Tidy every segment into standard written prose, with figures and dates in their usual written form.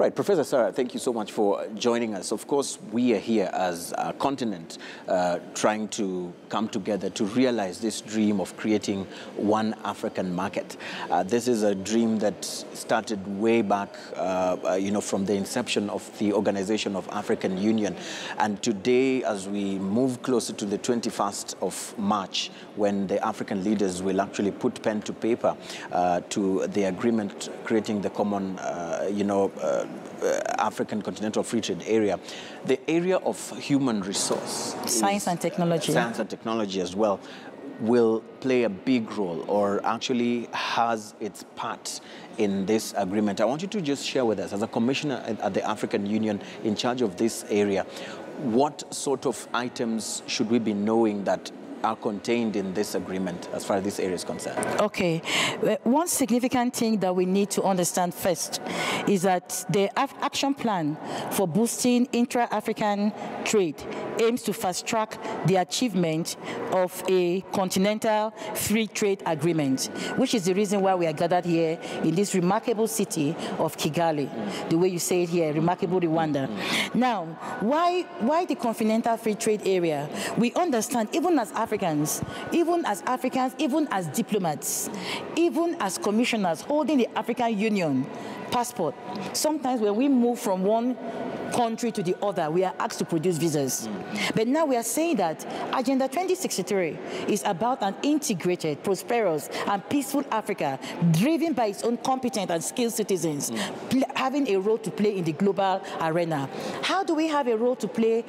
Right, Professor Sara, thank you so much for joining us. Of course, we are here as a continent trying to come together to realize this dream of creating one African market. This is a dream that started way back, from the inception of the Organization of African Union. And today, as we move closer to the 21st of March, when the African leaders will actually put pen to paper to the agreement creating the common, African Continental Free Trade Area, the area of human resource, science and technology as well, will play a big role, or actually has its part in this agreement. I want you to just share with us, as a commissioner at the African Union in charge of this area, what sort of items should we be knowing that are contained in this agreement as far as this area is concerned? Okay. One significant thing that we need to understand first is that the action plan for boosting intra-African trade aims to fast-track the achievement of a continental free trade agreement, which is the reason why we are gathered here in this remarkable city of Kigali, the way you say it here, remarkable Rwanda. Now, why the continental free trade area? We understand, even as Africans, even as diplomats, even as commissioners holding the African Union passport, sometimes when we move from one country to the other, we are asked to produce visas. But now we are saying that Agenda 2063 is about an integrated, prosperous, and peaceful Africa driven by its own competent and skilled citizens, having a role to play in the global arena. How do we have a role to play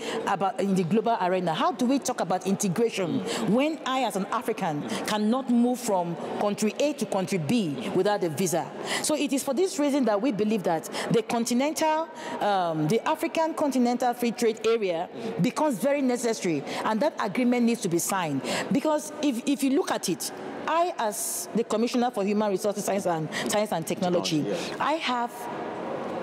in the global arena? How do we talk about integration when I, as an African, cannot move from country A to country B without a visa? So it is for this reason that we believe that the African Continental Free Trade Area becomes very necessary, and that agreement needs to be signed. Because if you look at it, I, as the Commissioner for Human Resources, Science and Technology, I have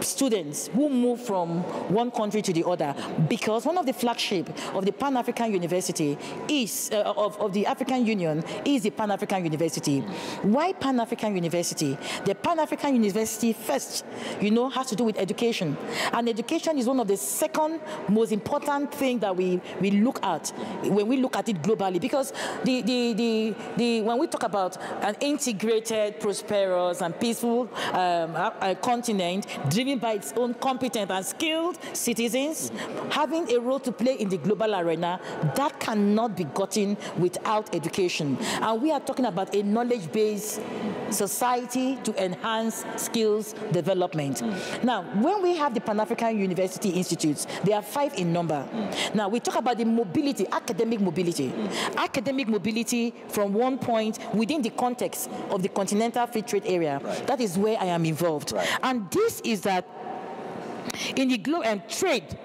students who move from one country to the other, because one of the flagship of the Pan-African University is, of the African Union, is the Pan-African University. Why Pan-African University? The Pan-African University first, has to do with education. And education is one of the second most important thing that we look at when we look at it globally, because when we talk about an integrated, prosperous, and peaceful continent driven by its own competent and skilled citizens, having a role to play in the global arena, that cannot be gotten without education. And we are talking about a knowledge-based society to enhance skills development. Now, when we have the Pan-African University Institutes, there are 5 in number. Now, we talk about the mobility, academic mobility. Academic mobility from one point within the context of the Continental Free Trade Area. That is where I am involved. And this is that in the globe and trade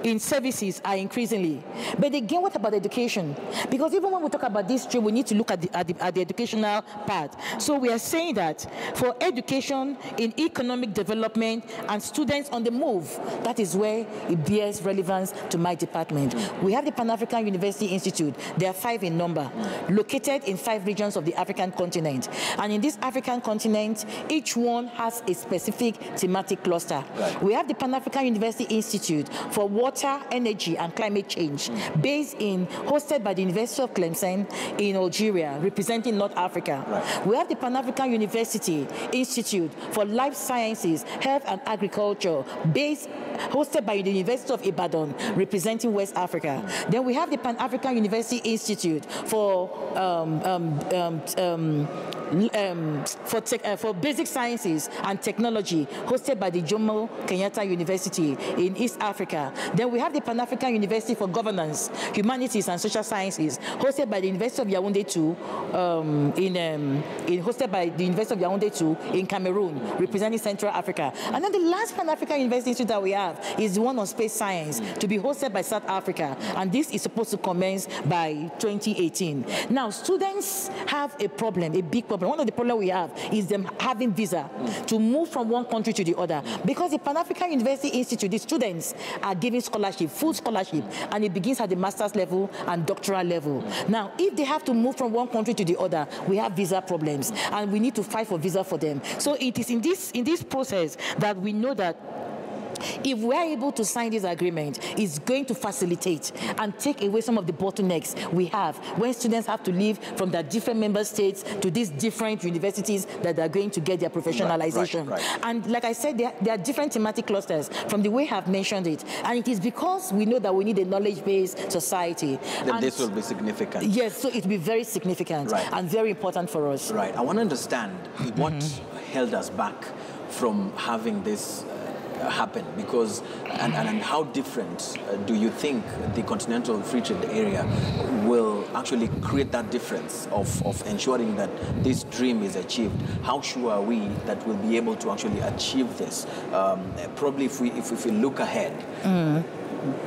in services are increasingly. But again, what about education? Because even when we talk about this trade, we need to look at the educational part. So we are saying that for education in economic development and students on the move, that is where it bears relevance to my department. We have the Pan-African University Institute. There are 5 in number, located in 5 regions of the African continent. And in this African continent, each one has a specific thematic cluster. We have the Pan-African University Institute for water, energy, and climate change, hosted by the University of Clemson in Algeria, representing North Africa. We have the Pan-African University Institute for Life Sciences, Health, and Agriculture, hosted by the University of Ibadan, representing West Africa. Then we have the Pan-African University Institute for Basic Sciences and Technology, hosted by the Jomo Kenyatta University in East Africa. Then we have the Pan-African University for Governance, Humanities, and Social Sciences, hosted by the University of Yaoundé in Cameroon, representing Central Africa. And then the last Pan-African University Institute that we have is the one on space science, to be hosted by South Africa, and this is supposed to commence by 2018. Now, students have a problem, a big problem problem. One of the problems we have is them having visa to move from one country to the other. Because the Pan-African University Institute, the students are given scholarship, full scholarship, and it begins at the master's level and doctoral level. Now, if they have to move from one country to the other, we have visa problems, and we need to fight for visa for them. So it is in this process that we know that if we are able to sign this agreement, it's going to facilitate and take away some of the bottlenecks we have when students have to leave from their different member states to these different universities that are going to get their professionalization. Right. And like I said, there are different thematic clusters from the way I've mentioned it. And it is because we know that we need a knowledge-based society. Then this will be significant. Yes, so it will be very significant and very important for us. Right. I want to understand what held us back from having this happen, because and how different do you think the continental free trade area will actually create that difference of ensuring that this dream is achieved? How sure are we that we'll be able to actually achieve this? Probably if we look ahead,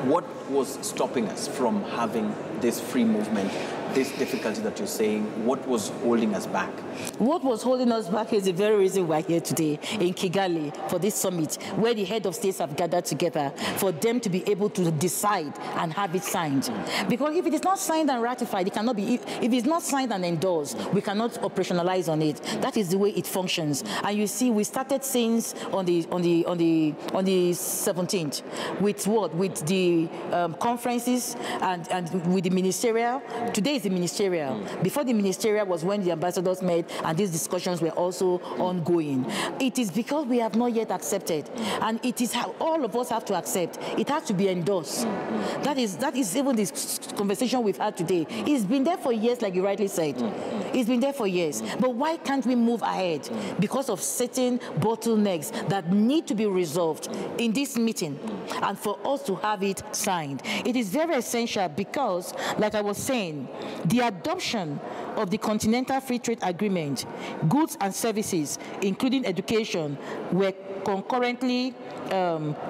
what was stopping us from having this free movement, this difficulty that you're saying? What was holding us back? What was holding us back is the very reason we're here today in Kigali for this summit, where the head of states have gathered together for them to be able to decide and have it signed. Because if it is not signed and ratified, it cannot be. If it's not signed and endorsed, we cannot operationalize on it. That is the way it functions. And you see, we started things on the 17th with what? With the conferences and with the ministerial. Today is the ministerial. Before the ministerial was when the ambassadors met, and these discussions were also ongoing. It is because we have not yet accepted, and it is how all of us have to accept. It has to be endorsed. That is even this conversation we've had today. It's been there for years, like you rightly said. It's been there for years. But why can't we move ahead? Because of certain bottlenecks that need to be resolved in this meeting, and for us to have it signed. It is very essential because, like I was saying, the adoption of the Continental Free Trade Agreement, goods and services, including education, were concurrently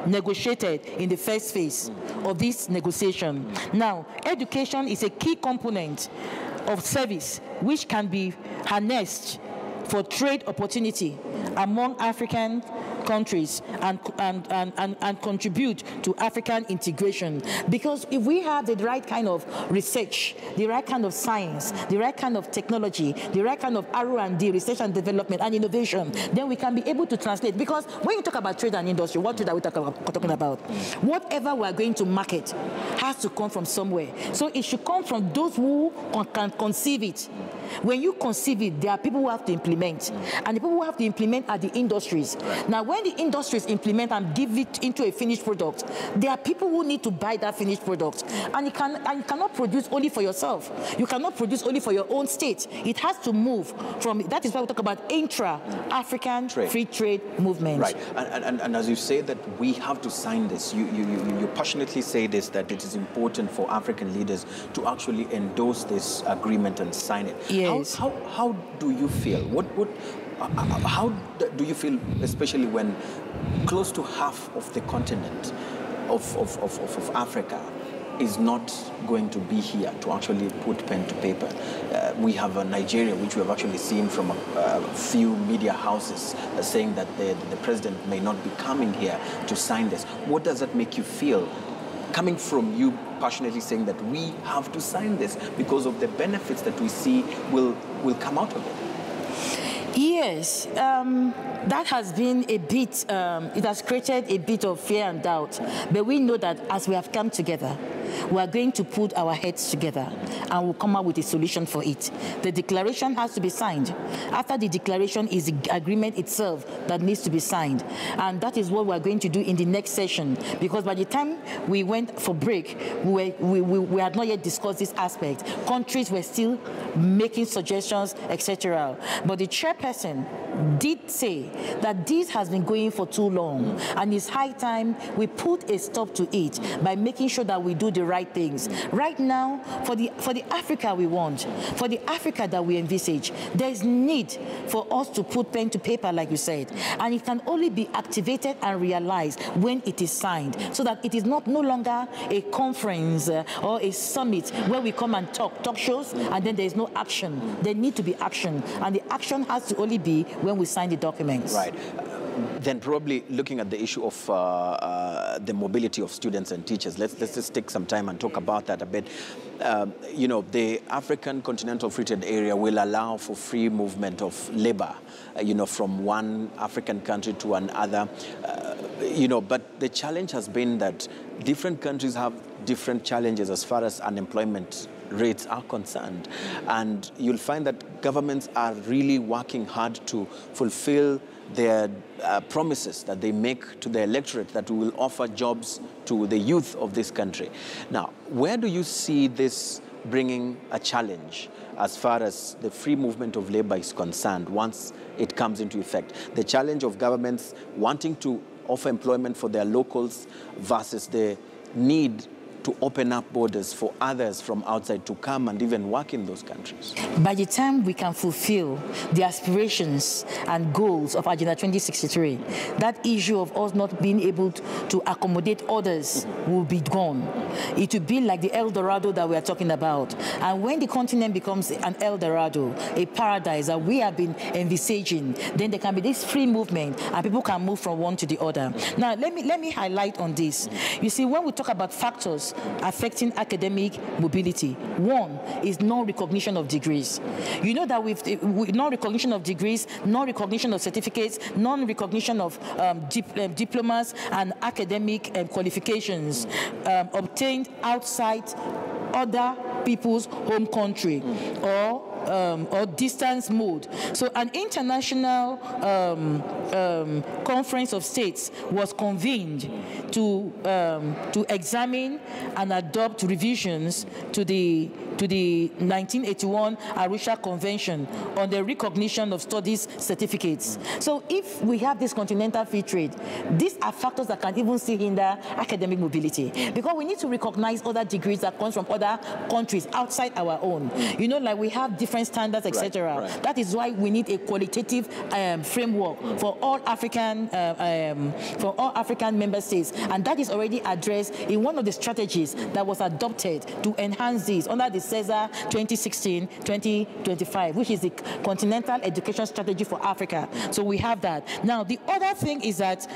negotiated in the first phase of this negotiation. Now, education is a key component of service which can be harnessed for trade opportunity among African countries and contribute to African integration. Because if we have the right kind of research, the right kind of science, the right kind of technology, the right kind of R&D, research and development and innovation, then we can be able to translate. Because when you talk about trade and industry, what trade are we talking about? Whatever we are going to market has to come from somewhere. So it should come from those who can conceive it. When you conceive it, there are people who have to implement. And the people who have to implement are the industries. Now, when the industries implement and give it into a finished product, there are people who need to buy that finished product. And you cannot produce only for yourself. You cannot produce only for your own state. It has to move from, that is why we talk about intra-African free trade movement. Right. And as you say that we have to sign this, you passionately say this, that it is important for African leaders to actually endorse this agreement and sign it. Yes. How do you feel? How do you feel, especially when close to half of the continent of Africa is not going to be here to actually put pen to paper? We have Nigeria, which we have actually seen from a few media houses saying that the president may not be coming here to sign this. What does that make you feel, coming from you passionately saying that we have to sign this because of the benefits that we see will come out of it? Yes, that has been a bit, it has created a bit of fear and doubt. But we know that as we have come together, we are going to put our heads together and we'll come up with a solution for it. The declaration has to be signed. After the declaration is the agreement itself that needs to be signed. And that is what we're going to do in the next session. Because by the time we went for break, we had not yet discussed this aspect. Countries were still making suggestions, etc. But the chairperson did say that this has been going for too long, and it's high time we put a stop to it by making sure that we do the right things. Right now, for the Africa we want, for the Africa that we envisage, there is need for us to put pen to paper, like you said, and it can only be activated and realized when it is signed, so that it is no longer a conference or a summit where we come and talk shows and then there is no action. There need to be action, and the action has to only be when we sign the documents. Right. Then probably looking at the issue of the mobility of students and teachers, let's just take some time and talk about that a bit. You know, the African Continental Free Trade Area will allow for free movement of labor, you know, from one African country to another. You know, but the challenge has been that different countries have different challenges as far as unemployment rates are concerned. And you'll find that governments are really working hard to fulfill their promises that they make to the electorate that we will offer jobs to the youth of this country. Now, where do you see this bringing a challenge as far as the free movement of labor is concerned once it comes into effect? The challenge of governments wanting to offer employment for their locals versus the need to open up borders for others from outside to come and even work in those countries. By the time we can fulfill the aspirations and goals of Agenda 2063, that issue of us not being able to accommodate others will be gone. It will be like the El Dorado that we are talking about. And when the continent becomes an El Dorado, a paradise that we have been envisaging, then there can be this free movement and people can move from one to the other. Now, let me highlight on this. You see, when we talk about factors affecting academic mobility, one is non-recognition of degrees. You know that with non-recognition of degrees, non-recognition of certificates, non-recognition of diplomas and academic qualifications obtained outside other people's home country or distance mode. So an international conference of states was convened to examine and adopt revisions to the 1981 Arusha Convention on the recognition of studies certificates. So if we have this continental free trade, these are factors that can even still hinder academic mobility, because we need to recognize other degrees that come from other countries outside our own. You know, like we have different standards, etc. Right. That is why we need a qualitative framework for all African member states, and that is already addressed in one of the strategies that was adopted to enhance this under the CESA 2016-2025, which is the Continental Education Strategy for Africa. So we have that. Now, the other thing is that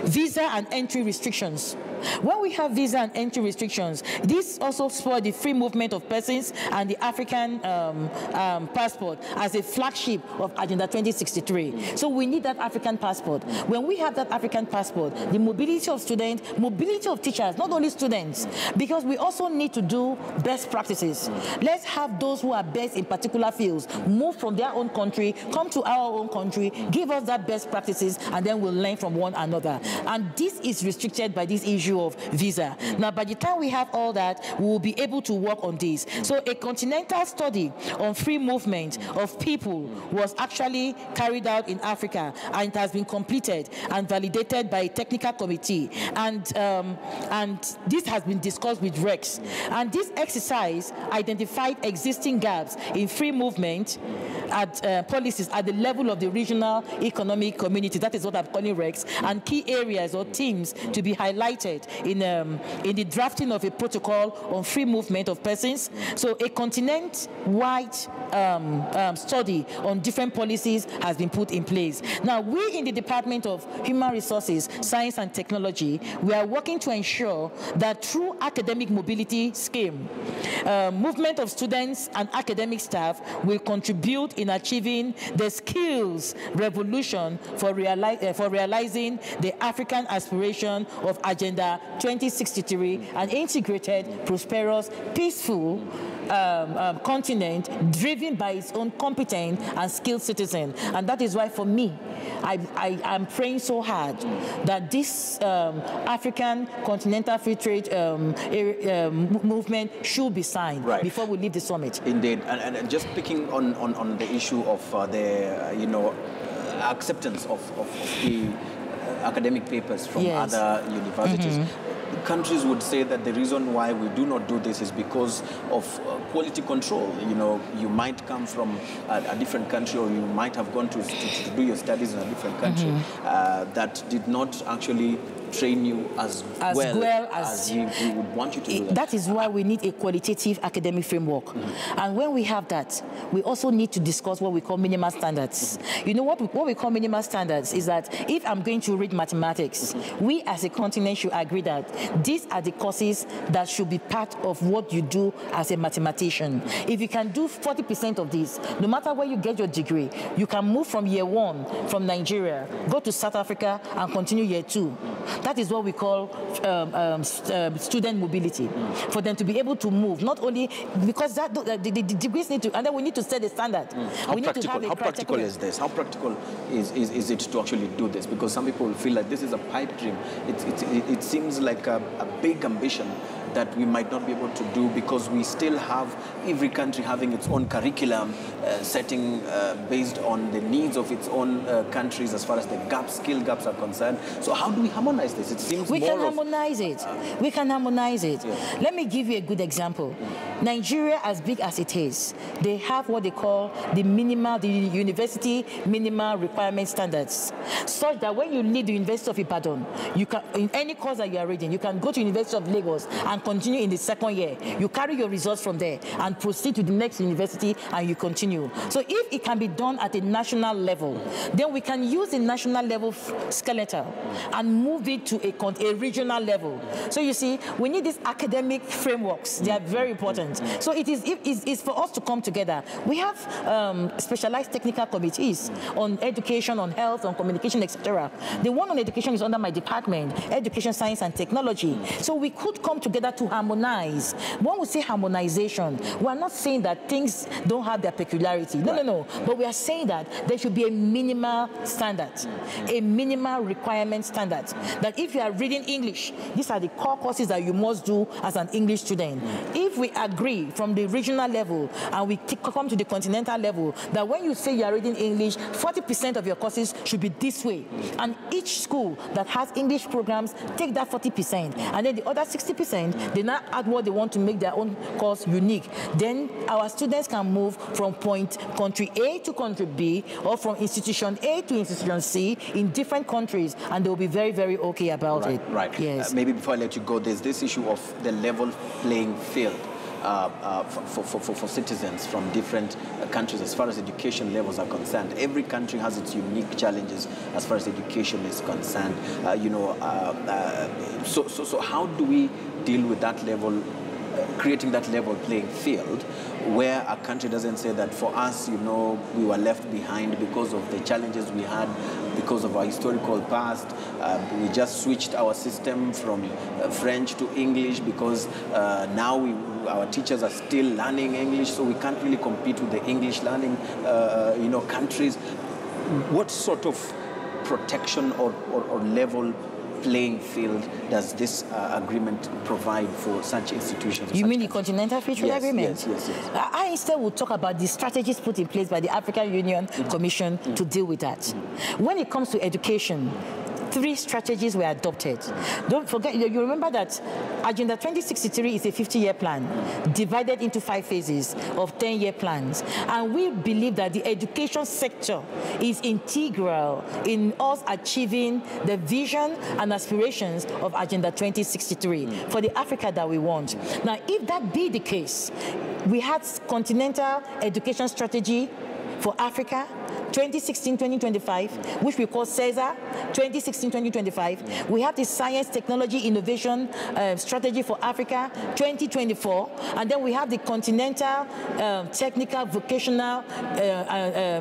visa and entry restrictions. When we have visa and entry restrictions, this also spoils the free movement of persons and the African passport as a flagship of Agenda 2063. So we need that African passport. When we have that African passport, the mobility of students, mobility of teachers, not only students, because we also need to do best practices. Let's have those who are best in particular fields move from their own country, come to our own country, give us that best practices, and then we'll learn from one another. And this is restricted by this issue of visa. Now, by the time we have all that, we will be able to work on this. So a continental study on free movement of people was actually carried out in Africa, and it has been completed and validated by a technical committee. And this has been discussed with REX. And this exercise identified existing gaps in free movement at policies at the level of the regional economic community. That is what I'm calling REX, and key areas or themes to be highlighted in the drafting of a protocol on free movement of persons. So a continent-wide study on different policies has been put in place. Now, we in the Department of Human Resources, Science and Technology, we are working to ensure that through academic mobility scheme, movement of students and academic staff will contribute in achieving the skills revolution for realizing the African aspiration of Agenda Agenda 2063, an integrated, prosperous, peaceful continent driven by its own competent and skilled citizen. And that is why, for me, I'm praying so hard that this African Continental Free Trade movement should be signed before we leave the summit. Indeed, and just picking on the issue of the acceptance of the academic papers from other universities. Countries would say that the reason why we do not do this is because of quality control. You might come from a different country, or you might have gone to do your studies in a different country that did not actually train you as well as we would want you to do that. That is why we need a qualitative academic framework. And when we have that, we also need to discuss what we call minimal standards. You know, what we call minimal standards is that if I'm going to read mathematics, we as a continent should agree that these are the courses that should be part of what you do as a mathematician. If you can do 40% of this, no matter where you get your degree, you can move from year 1 from Nigeria, go to South Africa, and continue year 2. That is what we call student mobility, for them to be able to move, not only because the degrees need to, and then we need to set a standard. How practical is this? How practical is it to actually do this? Because some people feel like this is a pipe dream. It seems like a big ambition that we might not be able to do, because we still have every country having its own curriculum setting based on the needs of its own countries as far as the skill gaps are concerned. So how do we harmonize this? It seems we can harmonize it. We can harmonize it. Yeah. Let me give you a good example. Nigeria, as big as it is, they have what they call the university minimal requirement standards, such that when you leave the University of Ibadan, you can, in any course that you are reading, you can go to University of Lagos and continue in the second year. You carry your results from there and proceed to the next university, and you continue. So if it can be done at a national level, then we can use the national level skeleton and move it to a regional level. So you see, we need these academic frameworks. They are very important. So it's for us to come together. We have specialized technical committees on education, on health, on communication, etc. The one on education is under my department, Education, Science and Technology. So we could come together to harmonize. When we say harmonization, we are not saying that things don't have their peculiarity. No. But we are saying that there should be a minimal standard, a minimal requirement standard. That if you are reading English, these are the core courses that you must do as an English student. If we agree from the regional level and we come to the continental level, that when you say you are reading English, 40% of your courses should be this way. And each school that has English programs take that 40%, and then the other 60%, they now add what they want to make their own course unique. Then our students can move from country A to country B, or from institution A to institution C in different countries, and they'll be very, very okay about it. Right. Yes. Maybe before I let you go, there's this issue of the level playing field for citizens from different countries as far as education levels are concerned. Every country has its unique challenges as far as education is concerned. So how do we deal with that level, creating that level playing field, where a country doesn't say that for us, we were left behind because of the challenges we had, because of our historical past. We just switched our system from French to English because now our teachers are still learning English, so we can't really compete with the English learning countries. What sort of protection or level playing field does this agreement provide for such institutions? You mean the Continental Free Trade Agreement? Yes. I instead will talk about the strategies put in place by the African Union Commission to deal with that. When it comes to education, 3 strategies were adopted. Don't forget, you remember that Agenda 2063 is a 50-year plan divided into 5 phases of 10-year plans. And we believe that the education sector is integral in us achieving the vision and aspirations of Agenda 2063 for the Africa that we want. Now, if that be the case, we had continental education strategy for Africa 2016-2025, which we call CESA 2016-2025. We have the Science, Technology, Innovation Strategy for Africa 2024, and then we have the Continental Technical Vocational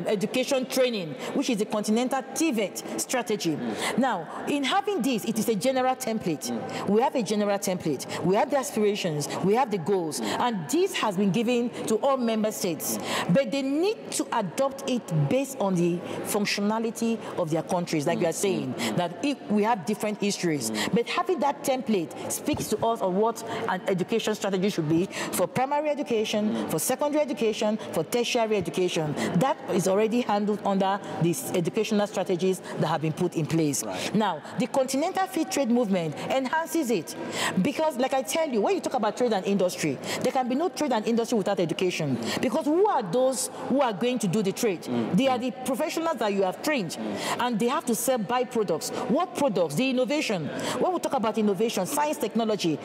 Education Training, which is the Continental TVET Strategy. Now, in having this, it is a general template. We have a general template. We have the aspirations. We have the goals, and this has been given to all member states, but they need to adopt it based on the functionality of their countries, like you are saying, that if we have different histories, but having that template speaks to us of what an education strategy should be for primary education, for secondary education, for tertiary education. That is already handled under these educational strategies that have been put in place. Right. Now, the Continental Free Trade Movement enhances it, because like I tell you, when you talk about trade and industry, there can be no trade and industry without education, because who are those who are going to do the trade? They are the professionals that you have trained, and they have to sell byproducts. What products? The innovation. When we talk about innovation, science technology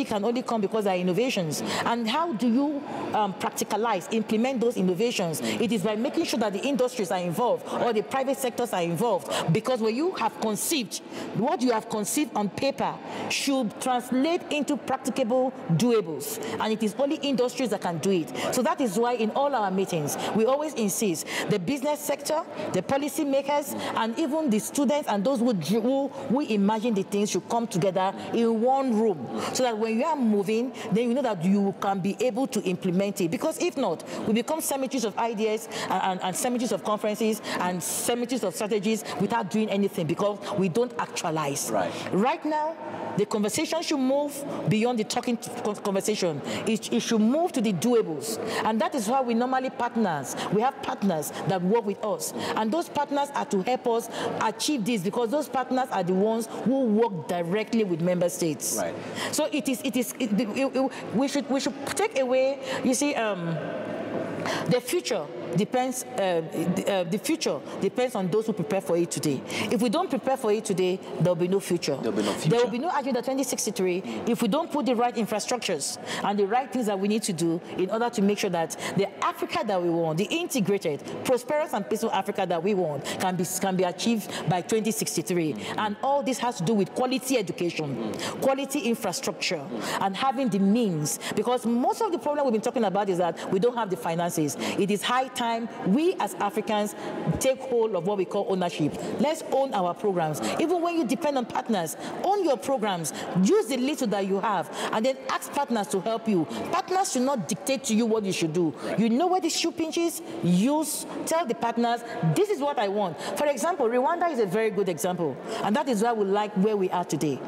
can only come because there are innovations. And how do you practicalize, implement those innovations? It is by making sure that the industries are involved or the private sectors are involved, because when you have conceived, what you have conceived on paper should translate into practicable doables, and it is only industries that can do it. So that is why in all our meetings, we always insist the business sector, the policy makers, and even the students and those who imagine the things should come together in one room, so that when you are moving, then you know that you can be able to implement it. Because if not, we become cemeteries of ideas and cemeteries of conferences and cemeteries of strategies without doing anything, because we don't actualize. Right now, the conversation should move beyond the talking conversation. It should move to the doables. And that is why we normally partners. We have partners that work with us. And those partners are to help us achieve this, because those partners are the ones who work directly with member states. Right. So we should take away, you see, the future depends. The future depends on those who prepare for it today. If we don't prepare for it today, there will be no future. There will be no Agenda 2063 if we don't put the right infrastructures and the right things that we need to do in order to make sure that the Africa that we want, the integrated, prosperous and peaceful Africa that we want, can be achieved by 2063. And all this has to do with quality education, quality infrastructure, and having the means. Because most of the problem we've been talking about is that we don't have the finances. It is high time we as Africans take hold of what we call ownership. Let's own our programs. Even when you depend on partners, own your programs. Use the little that you have, and then ask partners to help you. Partners should not dictate to you what you should do. Right. You know where the shoe pinches, tell the partners, this is what I want. For example, Rwanda is a very good example, and that is why we like where we are today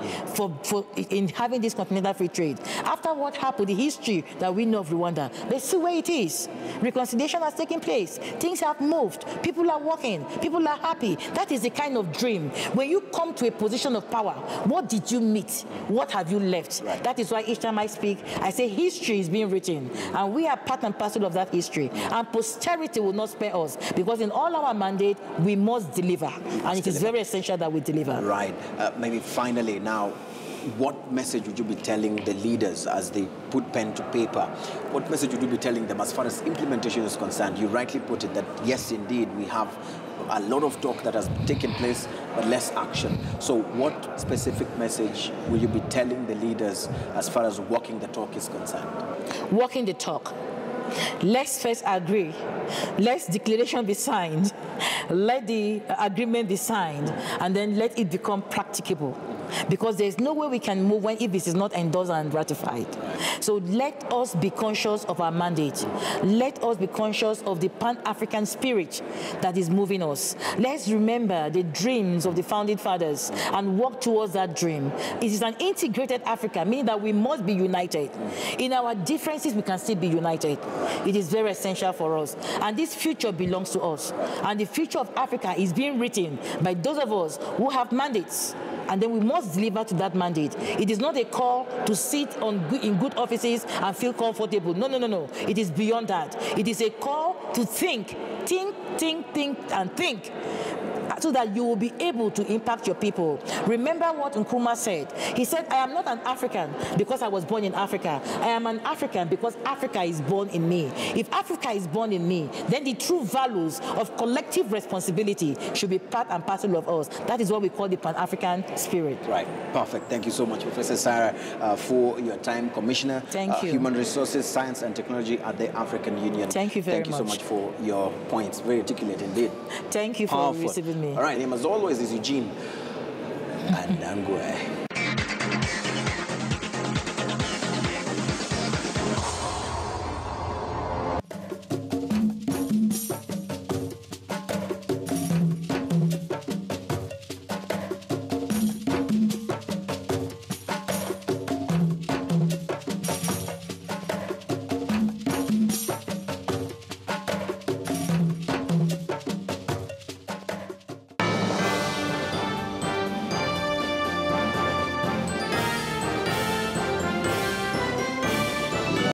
in having this continental free trade. After what happened, the history that we know of Rwanda, let's see where it is. Reconciliation has taken place. Things have moved. People are working. People are happy. That is the kind of dream. When you come to a position of power, what did you meet? What have you left? Right. That is why each time I speak, I say history is being written, and we are part and parcel of that history. And posterity will not spare us, because in all our mandate, we must deliver. And it is very essential that we deliver. Right. Maybe finally now, what message would you be telling the leaders as they put pen to paper? What message would you be telling them as far as implementation is concerned? You rightly put it that, yes, indeed, we have a lot of talk that has taken place, but less action. So what specific message will you be telling the leaders as far as walking the talk is concerned? Walking the talk. Let's first agree. Let declaration be signed. Let the agreement be signed, and then let it become practicable. Because there's no way we can move if this is not endorsed and ratified. So let us be conscious of our mandate. Let us be conscious of the Pan-African spirit that is moving us. Let's remember the dreams of the founding fathers and work towards that dream. It is an integrated Africa, meaning that we must be united. In our differences, we can still be united. It is very essential for us. And this future belongs to us. And the future of Africa is being written by those of us who have mandates. And then we must deliver to that mandate. It is not a call to sit in good offices and feel comfortable. No, no, no, no. It is beyond that. It is a call to think, and think. so that you will be able to impact your people. Remember what Nkrumah said. He said, I am not an African because I was born in Africa. I am an African because Africa is born in me. If Africa is born in me, then the true values of collective responsibility should be part and parcel of us. That is what we call the Pan-African spirit. Right. Perfect. Thank you so much, Professor Sara, for your time. Commissioner, Thank you. Human Resources, Science and Technology at the African Union. Thank you very much. Thank you so much for your points. Very articulate indeed. Thank you for receiving me. All right. Name as always is Eugene Anangwe.